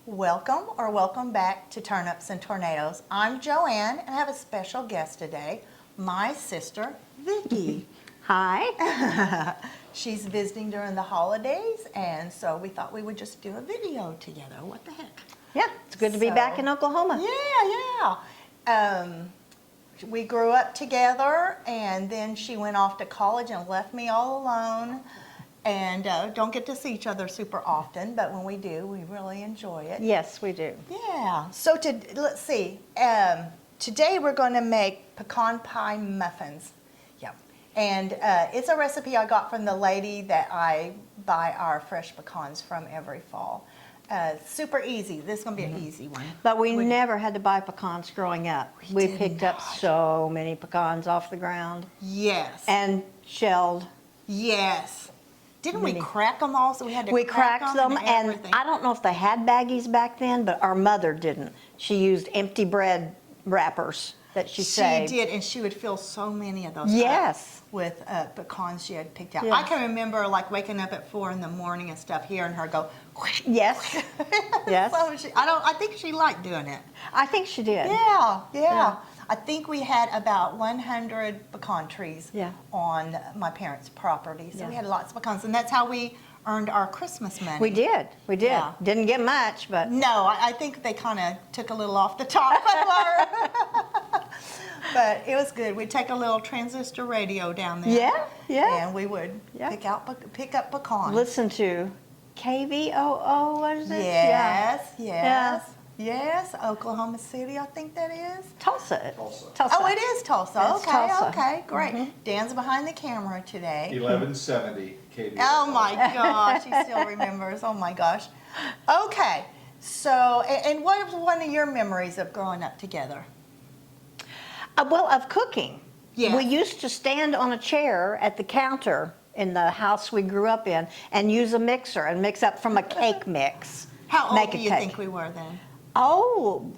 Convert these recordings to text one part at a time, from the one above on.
Welcome or welcome back to Turnips and Tornadoes. I'm Joanne and I have a special guest today, my sister, Vicki. Hi. She's visiting during the holidays and so we thought we would just do a video together. What the heck? Yeah, it's good to be back in Oklahoma. Yeah. We grew up together and then she went off to college and left me all alone. And don't get to see each other super often, but when we do, we really enjoy it. Yes, we do. Yeah. So let's see. Today we're going to make pecan pie muffins. Yep. And it's a recipe I got from the lady that I buy our fresh pecans from every fall. Super easy. This is going to be an easy one. But we never had to buy pecans growing up. We picked up so many pecans off the ground. Yes. And shelled. Yes. Didn't we crack them all? So we had to crack them and everything. I don't know if they had baggies back then, but our mother didn't. She used empty bread wrappers that she saved. She did, and she would fill so many of those Yes. up with pecans she had picked out. Yes. I can remember like waking up at 4 in the morning and stuff, hearing her go. Yes. Yes. So I think she liked doing it. I think she did. Yeah. I think we had about 100 pecan trees on my parents' property, so we had lots of pecans, and that's how we earned our Christmas money. We did. Yeah. Didn't get much, but no, I think they kind of took a little off the top of our. But it was good. We'd take a little transistor radio down there. Yeah. And we would pick up pecans. Listen to KVOO, what is it? Yes, Oklahoma City, I think that is. Tulsa. Oh, it is Tulsa. It's Tulsa. Okay, great. Dan's behind the camera today. 1170 KV. Oh my gosh, he still remembers. Oh my gosh. Okay, so, and what was one of your memories of growing up together? Well, of cooking. Yes. We used to stand on a chair at the counter in the house we grew up in and use a mixer and mix up from a cake mix. How old Make do a you cake. think we were then? Oh,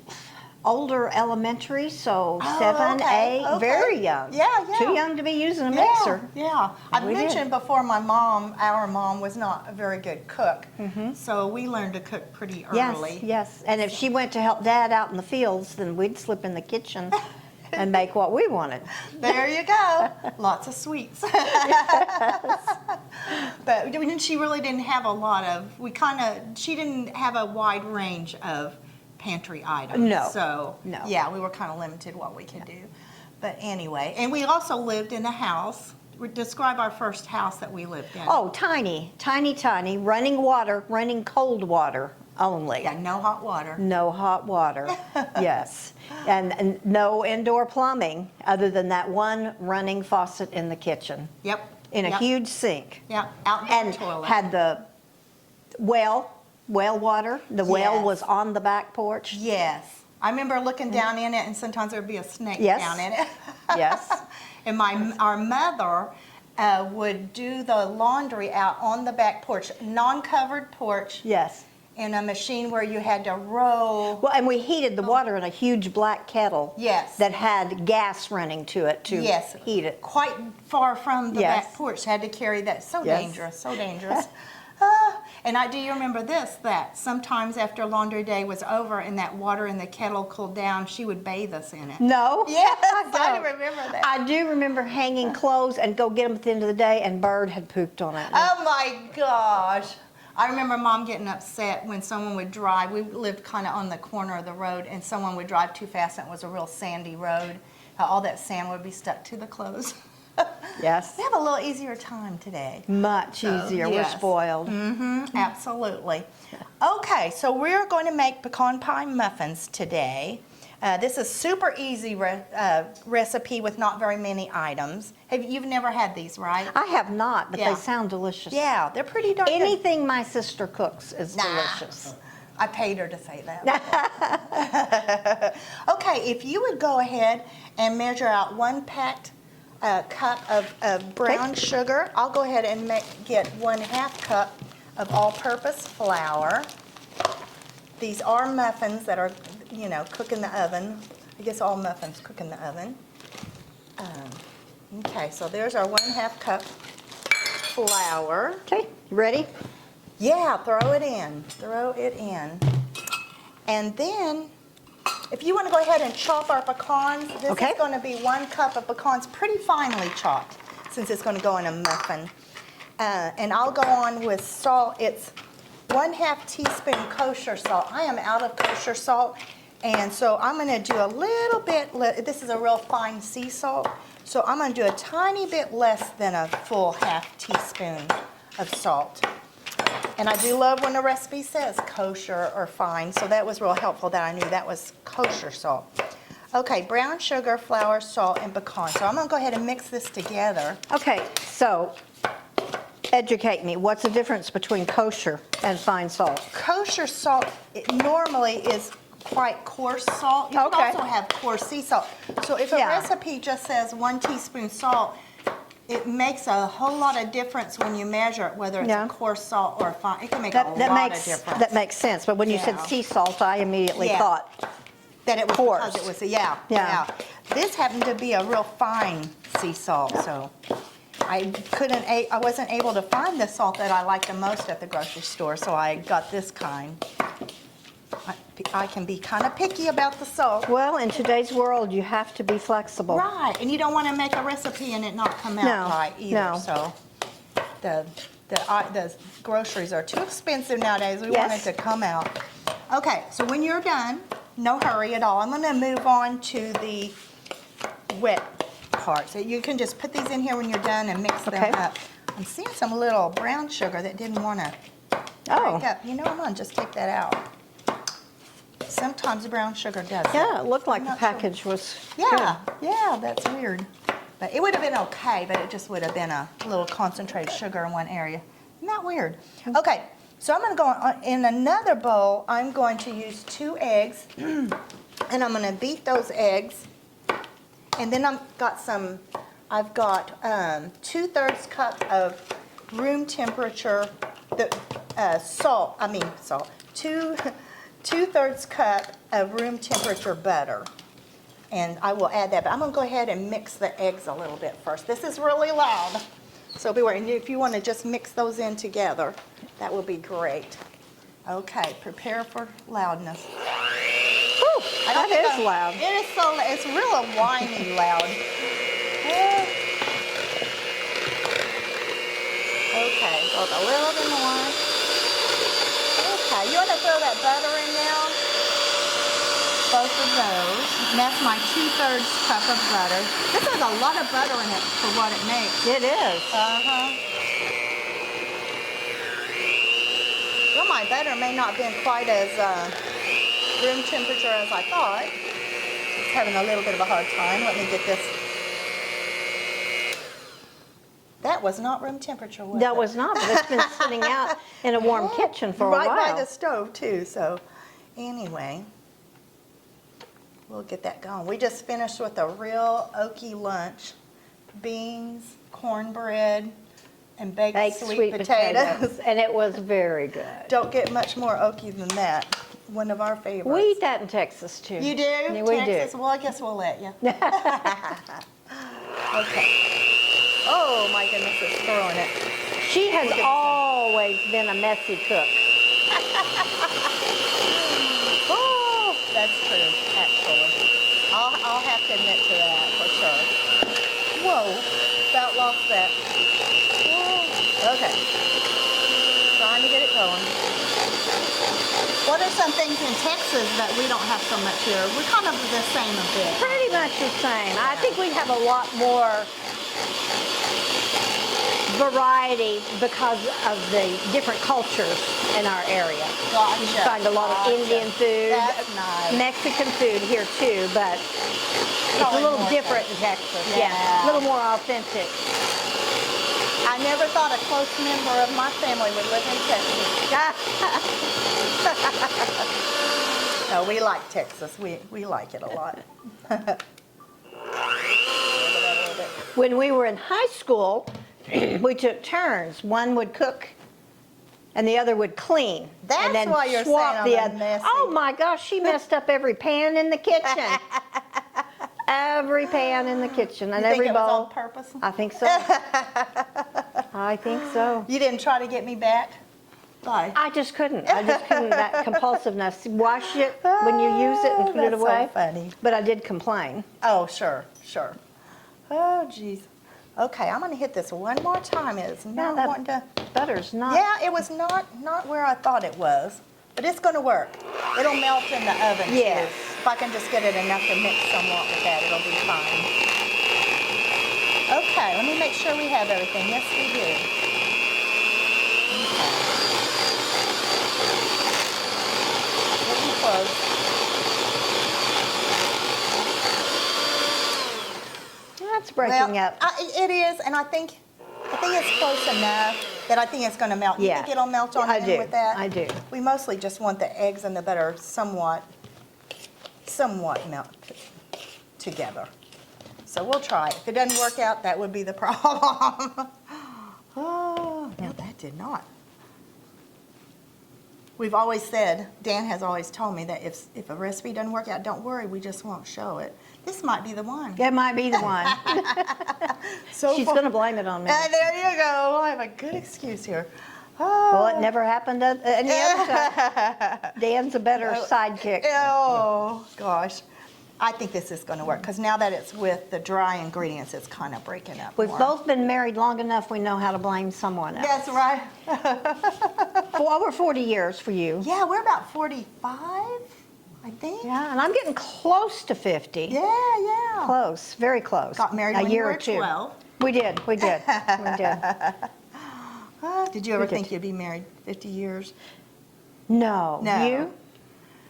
older elementary, so 7, 8, very young. Yeah. Too young to be using a mixer. Yeah. I We did. mentioned before our mom was not a very good cook, so we learned to cook pretty early. Yes. And if she went to help Dad out in the fields, then we'd slip in the kitchen and make what we wanted. There you go. Lots of sweets. But she really didn't have a lot of, she didn't have a wide range of pantry items. No. So, yeah, we were kind of limited what we could do. But anyway, and we also lived in a house. Describe our first house that we lived in. Oh, tiny, running water, running cold water only. Yeah, no hot water. No hot water, yes. And no indoor plumbing other than that one running faucet in the kitchen. Yep. In a huge sink. Yeah, outdoor And toilet. had the well water. The well was on the back porch. Yes. I remember looking down in it and sometimes there would be a snake Yes. down in it. Yes. And our mother would do the laundry out on the back porch, non-covered porch. Yes. In a machine where you had to roll. Well, and we heated the water in a huge black kettle. Yes. That had gas running to it to heat it. Quite far from the back porch. Had to carry that. So dangerous, so dangerous. And do you remember this, that sometimes after laundry day was over and that water in the kettle cooled down, she would bathe us in it. No. Yes, I remember that. I do remember hanging clothes and go get them at the end of the day and Bird had pooped on it. Oh my gosh. I remember Mom getting upset when someone would drive. We lived kind of on the corner of the road, and someone would drive too fast, and it was a real sandy road. All that sand would be stuck to the clothes. Yes. We have a little easier time today. Much easier. We're spoiled. Absolutely. Okay, so we're going to make pecan pie muffins today. This is super easy recipe with not very many items. You've never had these, right? I have not, but they sound delicious. Yeah, they're pretty darn good. Anything my sister cooks is delicious. I paid her to say that. Okay, if you would go ahead and measure out 1 packed cup of brown sugar. I'll go ahead and get 1/2 cup of all-purpose flour. These are muffins that are, cook in the oven. I guess all muffins cook in the oven. Okay, so there's our 1/2 cup flour. Okay, you ready? Yeah, throw it in. Throw it in. And then, if you want to go ahead and chop our pecans, this Okay. is going to be 1 cup of pecans, pretty finely chopped, since it's going to go in a muffin. And I'll go on with salt. It's 1/2 teaspoon kosher salt. I am out of kosher salt, and so I'm going to do a little bit, this is a real fine sea salt, so I'm going to do a tiny bit less than a full 1/2 teaspoon of salt. And I do love when the recipe says kosher or fine, so that was real helpful that I knew that was kosher salt. Okay, brown sugar, flour, salt, and pecan. So I'm going to go ahead and mix this together. Okay, so educate me. What's the difference between kosher and fine salt? Kosher salt normally is quite coarse salt. You can Okay. also have coarse sea salt. So if a Yeah. recipe just says 1 teaspoon salt, it makes a whole lot of difference when you measure it, whether it's Yeah. a coarse salt or a fine. It can make a lot of difference. That makes sense. But when you said Yeah. sea salt, I immediately Yeah. thought, That it was coarse. because it was, yeah. Yeah. This happened to be a real fine sea salt, so I wasn't able to find the salt that I like the most at the grocery store, so I got this kind. I can be kind of picky about the salt. well, in today's world, you have to be flexible. Right, and you don't want to make a recipe and it not come out No, right either. no. So the groceries are too expensive nowadays. We want it Yes. to come out. Okay, so when you're done, no hurry at all. I'm going to move on to the wet part. So you can just put these in here when you're done and mix Okay. them up. I'm seeing some little brown sugar that didn't want to Oh, break up. You know, I'm going to just take that out. Sometimes brown sugar does that. yeah, it looked like I'm the not sure. package was Yeah, yeah, that's weird. But it would have been okay, but it just would have been a little concentrated sugar in one area. Isn't that weird? Okay, so I'm going to go on, in another bowl, I'm going to use 2 eggs, and I'm going to beat those eggs. And then I've got 2/3 cup of room temperature, salt, 2/3 cup of room temperature butter. And I will add that, but I'm going to go ahead and mix the eggs a little bit first. This is really loud, so beware. And if you want to just mix those in together, that will be great. Okay, prepare for loudness. Whew, I don't that think is loud. It is so, it's real whiny loud. Okay, go a little bit more. Okay, you want to throw that butter in now? Both of those. And that's my 2/3 cup of butter. This has a lot of butter in it for what it makes. It is. Uh-huh. Well, my butter may not have been quite as room temperature as I thought. It's having a little bit of a hard time. Let me get this. That was not room temperature, was it? That was not, but it's been sitting out in a warm kitchen for a right while. by the stove, too. So, anyway, we'll get that going. We just finished with a real oaky lunch. Beans, cornbread, and baked sweet potatoes. And it was very good. Don't get much more oaky than that. One of our favorites. We eat that in Texas too. You do? Yeah, we Texas? do. Well, I guess we'll let you. Okay. Oh, my goodness, it's throwing it. She has Look at this. always been a messy cook. Oh, that's true, actually. I'll have to admit to that for sure. Whoa, about lost that. Whoa. Okay. Trying to get it going. What are some things in Texas that we don't have so much here? We're kind of the same a bit. Pretty much the same. I think we have a lot more variety because of the different cultures in our area. Gotcha. You find a lot of Gotcha. Indian food, That's nice. Mexican food here too, but it's a Probably little more different so. in Texas. Yeah. A little more authentic. I never thought a close member of my family would live in Texas. No, we like Texas. We like it a lot. When we were in high school, we took turns. One would cook and the other would clean. That's and then why you're swap saying the I'm other. messy. Oh my gosh, she messed up every pan in the kitchen. Every pan in the kitchen and You think every it was bowl. on purpose? I think so. I think so. You didn't try to get me back? Bye. I just couldn't. That compulsiveness. Wash it when you use it and put it That's so away. funny. But I did complain. Oh, sure. Oh, jeez. Okay, I'm gonna hit this one more time. It's not that wanting to. butter's not. Yeah, it was not where I thought it was, but it's gonna work. It'll melt in the oven Yes. too. If I can just get it enough to mix somewhat with that, it'll be fine. Okay, let me make sure we have everything. Yes, we do. Okay. Getting close. That's breaking up. It is, and I think it's close enough that I think it's going to melt. You Yeah. think it'll melt on I in do. with that? I do. We mostly just want the eggs and the butter somewhat melt together. So we'll try it. If it doesn't work out, that would be the problem. Oh, no, that did not. We've always said, Dan has always told me that if a recipe doesn't work out, don't worry, we just won't show it. This might be the one. That might be the one. So She's far- going to blame it on me. There you go. I have a good excuse here. Oh. Well, it never happened at any other time. Dan's a better sidekick. Oh, gosh. I think this is going to work because now that it's with the dry ingredients, it's kind of breaking up We've more. both been married long enough, we know how to blame someone else. That's right. For over 40 years for you. Yeah, we're about 45, I think. Yeah, and I'm getting close to 50. Yeah. Close, very close. Got married a when year you were or two. 12. We did. We did. Did you ever We did. think you'd be married 50 years? No. No. You?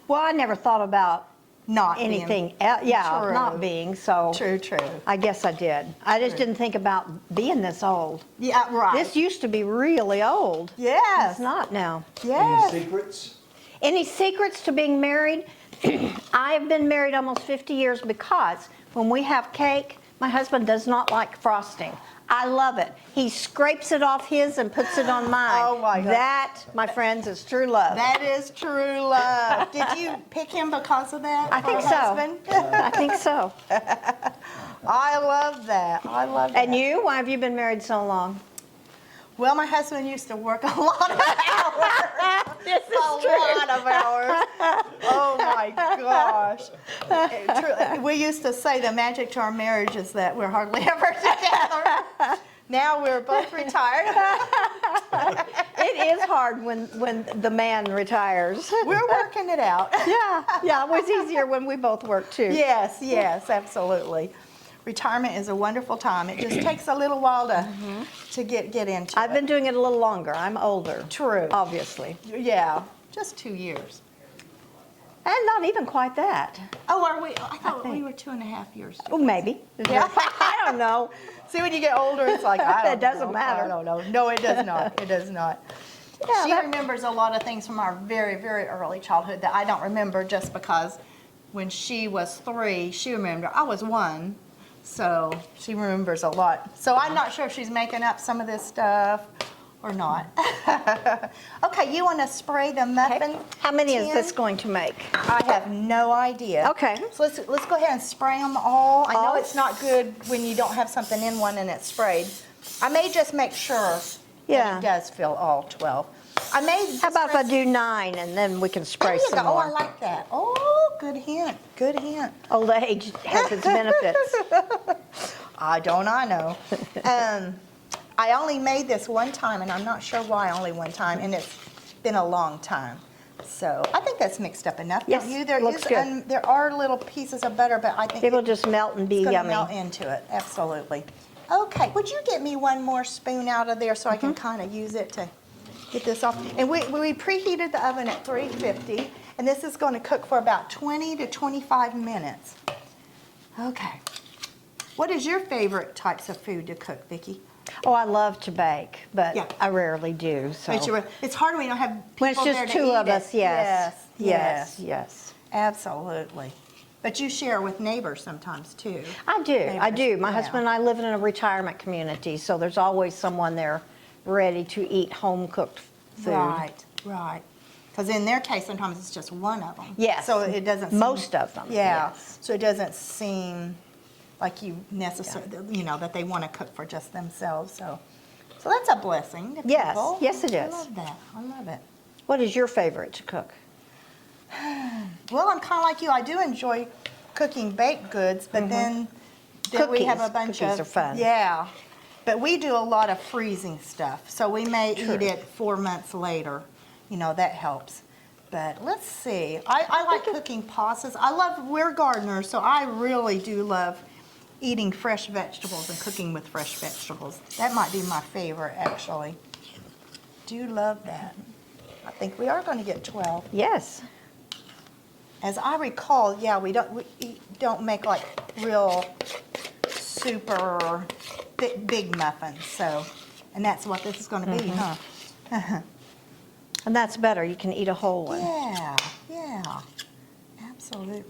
Well, I never thought about Not being- anything else. Yeah, True. not being, so True. I guess I did. I just didn't think about being this old. Yeah, right. This used to be really old. Yes. It's not now. Yes. Any secrets? Any secrets to being married? I have been married almost 50 years because when we have cake, my husband does not like frosting. I love it. He scrapes it off his and puts it on mine. Oh, my God. That, my friends, is true love. That is true love. Did you pick him because of that? I think for a so. husband? I think so. I love that. I love that. And you? Why have you been married so long? Well, my husband used to work a lot of hours. This is A lot of hours. Oh my gosh. We used to say the magic to our marriage is that we're hardly ever together. Now we're both retired. It is hard when the man retires. We're working it out. Yeah, it was easier when we both worked too. Yes, absolutely. Retirement is a wonderful time. It just takes a little while to get into I've it. been doing it a little longer. I'm older. True. Obviously. Yeah, just 2 years. And not even quite that. Oh, are we? I thought we think. were 2.5 years. Oh, maybe. Yeah. I don't know. See, when you get older, it's like, I don't It doesn't know. matter. I don't know. No, it does not. It does not. Yeah, She that- remembers a lot of things from our very, very early childhood that I don't remember just because when she was 3, she remembered. I was 1, so she remembers a lot. So I'm not sure if she's making up some of this stuff or not. Okay, you want to spray the muffin? Okay. How many is tin? this going to make? I have no idea. Okay. So let's go ahead and spray them all. I know All? it's not good when you don't have something in one and it's sprayed. I may just make sure Yeah. that it does fill all 12. I may. How about if I do 9 and then we can There spray you some go. Oh, I more? like that. Oh, good hint. Good hint. Old age has its benefits. I know. I only made this one time, and I'm not sure why only one time, and it's been a long time. So I think that's mixed up enough. Yes, Don't you? There looks is good. there are little pieces of butter, but I think It'll just melt and be it's going to yummy. melt into it. Absolutely. Okay. Would you get me one more spoon out of there so I can Mm-hmm. kind of use it to get this off? And we preheated the oven at 350, and this is going to cook for about 20 to 25 minutes. Okay. What is your favorite types of food to cook, Vicki? Oh, I love to bake, but Yeah. I rarely do. So It's hard when you don't have people when it's there just to 2 eat of it. us, yes. Yes. Yes. Absolutely. But you share with neighbors sometimes too. I do. I do. Neighbors, My yeah. husband and I live in a retirement community, so there's always someone there ready to eat home cooked food. Right. Because in their case, sometimes it's just one of them. Yes. So it doesn't seem, Most of them, Yeah. yes. So it doesn't seem like you necessarily, that they want to cook for just themselves. So So that's a blessing to Yes, people. yes it I is. love that. I love it. What is your favorite to cook? Well, I'm kind of like you. I do enjoy cooking baked goods, but then we have a Cookies. bunch Cookies of are fun. Yeah, but we do a lot of freezing stuff, so we may True. eat it 4 months later. You know, that helps. But let's see. I like cooking pastas. We're gardeners, so I really do love eating fresh vegetables and cooking with fresh vegetables. That might be my favorite, actually. Do love that. I think we are going to get 12. Yes. As I recall, yeah, we don't make like real super big muffins, so, and that's what this is going to be, huh? And that's better. You can eat a whole one. Yeah, absolutely.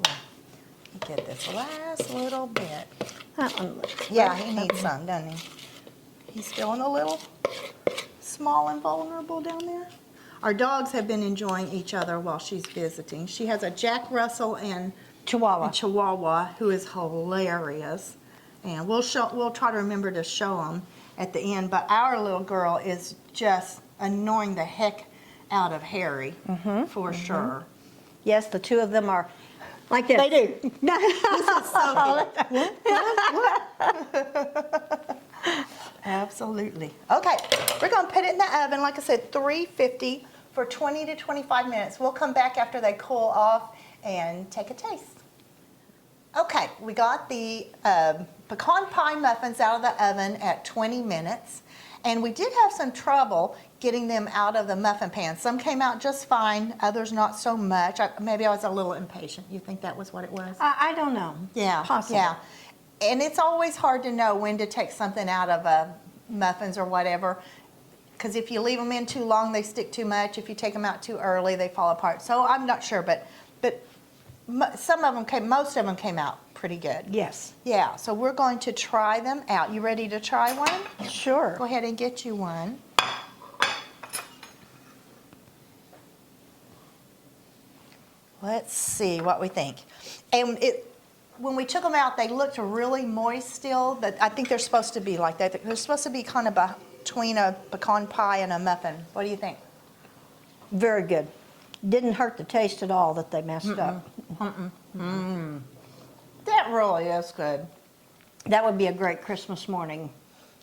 Get this last little bit. That one looks Yeah, he needs some, doesn't he? He's feeling a little small and vulnerable down there. Our dogs have been enjoying each other while she's visiting. She has a Jack Russell and Chihuahua. Chihuahua who is hilarious, and we'll try to remember to show them at the end. But our little girl is just annoying the heck out of Harry, for sure. Yes, the two of them are like this. They do. Absolutely. Okay, we're going to put it in the oven, like I said, 350 for 20 to 25 minutes. We'll come back after they cool off and take a taste. Okay, we got the pecan pie muffins out of the oven at 20 minutes, and we did have some trouble getting them out of the muffin pan. Some came out just fine, others not so much. Maybe I was a little impatient. You think that was what it was? I don't know. Yeah, Possible. yeah. And it's always hard to know when to take something out of muffins or whatever, because if you leave them in too long, they stick too much. If you take them out too early, they fall apart. So I'm not sure, but some of them most of them came out pretty good. Yes. Yeah, so we're going to try them out. You ready to try one? Sure. Go ahead and get you one. Let's see what we think. And when we took them out, they looked really moist still, but I think they're supposed to be like that. They're supposed to be kind of between a pecan pie and a muffin. What do you think? Very good. Didn't hurt the taste at all that they messed up. That really is good. That would be a great Christmas morning.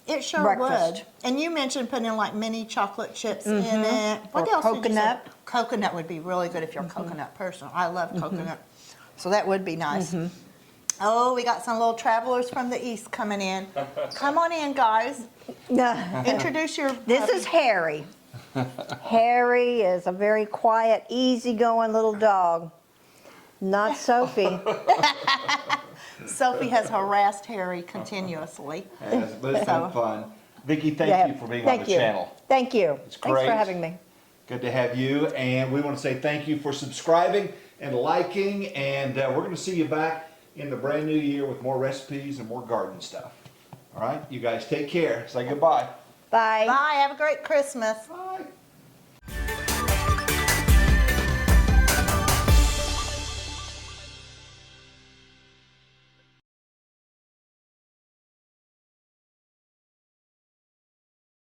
It sure Breakfast. would. And you mentioned putting in like mini chocolate chips in it. What Or else did you say? coconut. Coconut would be really good if you're a coconut person. I love coconut. So that would be nice. Oh, we got some little travelers from the east coming in. Come on in, guys. Introduce your This is Harry. Harry is a very quiet, easygoing little dog. Not Sophie. Sophie has harassed Harry continuously. But it's been fun. Vicki, thank Yeah. you for being Thank on the you. channel. Thank you. It's Thanks great. for having me. Good to have you, and we want to say thank you for subscribing and liking, and we're going to see you back in the brand new year with more recipes and more garden stuff. All right, you guys take care. Say goodbye. Bye. Bye. Have a great Christmas. Bye.